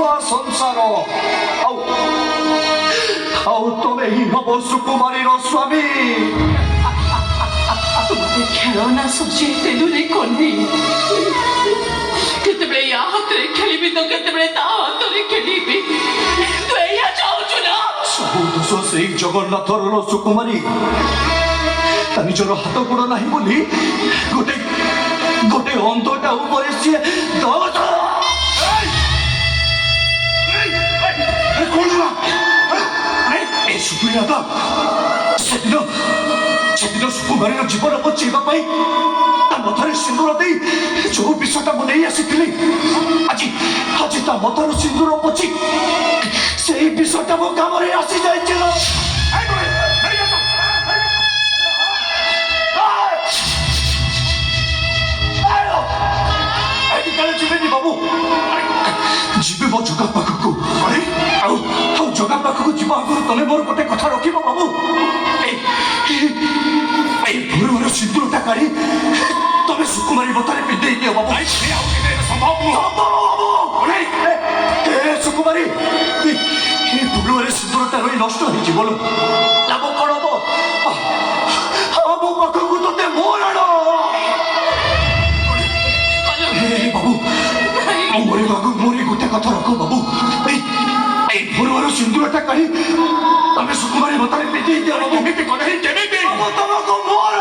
ଛୁଆ ସଂସାର ଆଉ ତମେ ହିଁ ହବ ସୁକୁମାରୀର ସ୍ୱାମୀ। ମୋତେ ଖେଳନା ସଜେଇ ଦେଲୁନି କହ୍ନି। କେତେବେଳେ ୟା ହାତରେ ଖେଳିବି ତ କେତେବେଳେ ତା ହାତରେ ଖେଳିବି। ତୁ ଏଇଆ ଚାହୁଁଛୁ ନା? ସବୁ ଦୋଷ ସେଇ ଜଗନ୍ନାଥର ସୁକୁମାରୀ। ତା ନିଜର ହାତ ଗୋଡ଼ ନାହିଁ ବୋଲି ଗୋଟେ ଗୋଟେ ଅନ୍ଧଟା ଉପରେ ସିଏ ଦୋଷ। ସେଦିନ ସୁକୁମାରୀର ଜୀବନ ବଞ୍ଚେଇବା ପାଇଁ ତା ମଥାରେ ସିନ୍ଦୁର ଦେଇ ଯୋଉ ବିଷଟା ମୁଁ ନେଇ ଆସିଥିଲି ଆଜି ତା ମଥାର ସିନ୍ଦୁର ପୋଛି ସେଇ ବିଷଟା ମୋ କାମରେ ଆସିଯାଇଛି। ଯିବେନି ବାବୁ, ଯିବେ ମୋ ଜଗା ପାଖକୁ। ଆଉ ଜଗା ପାଖକୁ ଯିବା ଆଗରୁ ତମେ ମୋର ଗୋଟେ କଥା ରଖିବ ବାବୁ। এই ভোর সিঁদুরটা কাড়ি তবে সুকুমারী মতারে পিঁধেই দিও বাবু। সুকুমারী এই ভুলরে সিঁদুরটা রই নষ্ট হয়েছি বলো, লাভ কণ হব? ମୋ ପାଖକୁ ତୋତେ ମୋର ଆଣ। ବାବୁ ମୋରି ଗୋଟେ କଥା ରଖ ବାବୁ। এই ভোর সিঁদুরটা কাড়ি তবে সুকুমারী মতারে পিঁধেই দিও। কেମିତି ତମକୁ ମୋର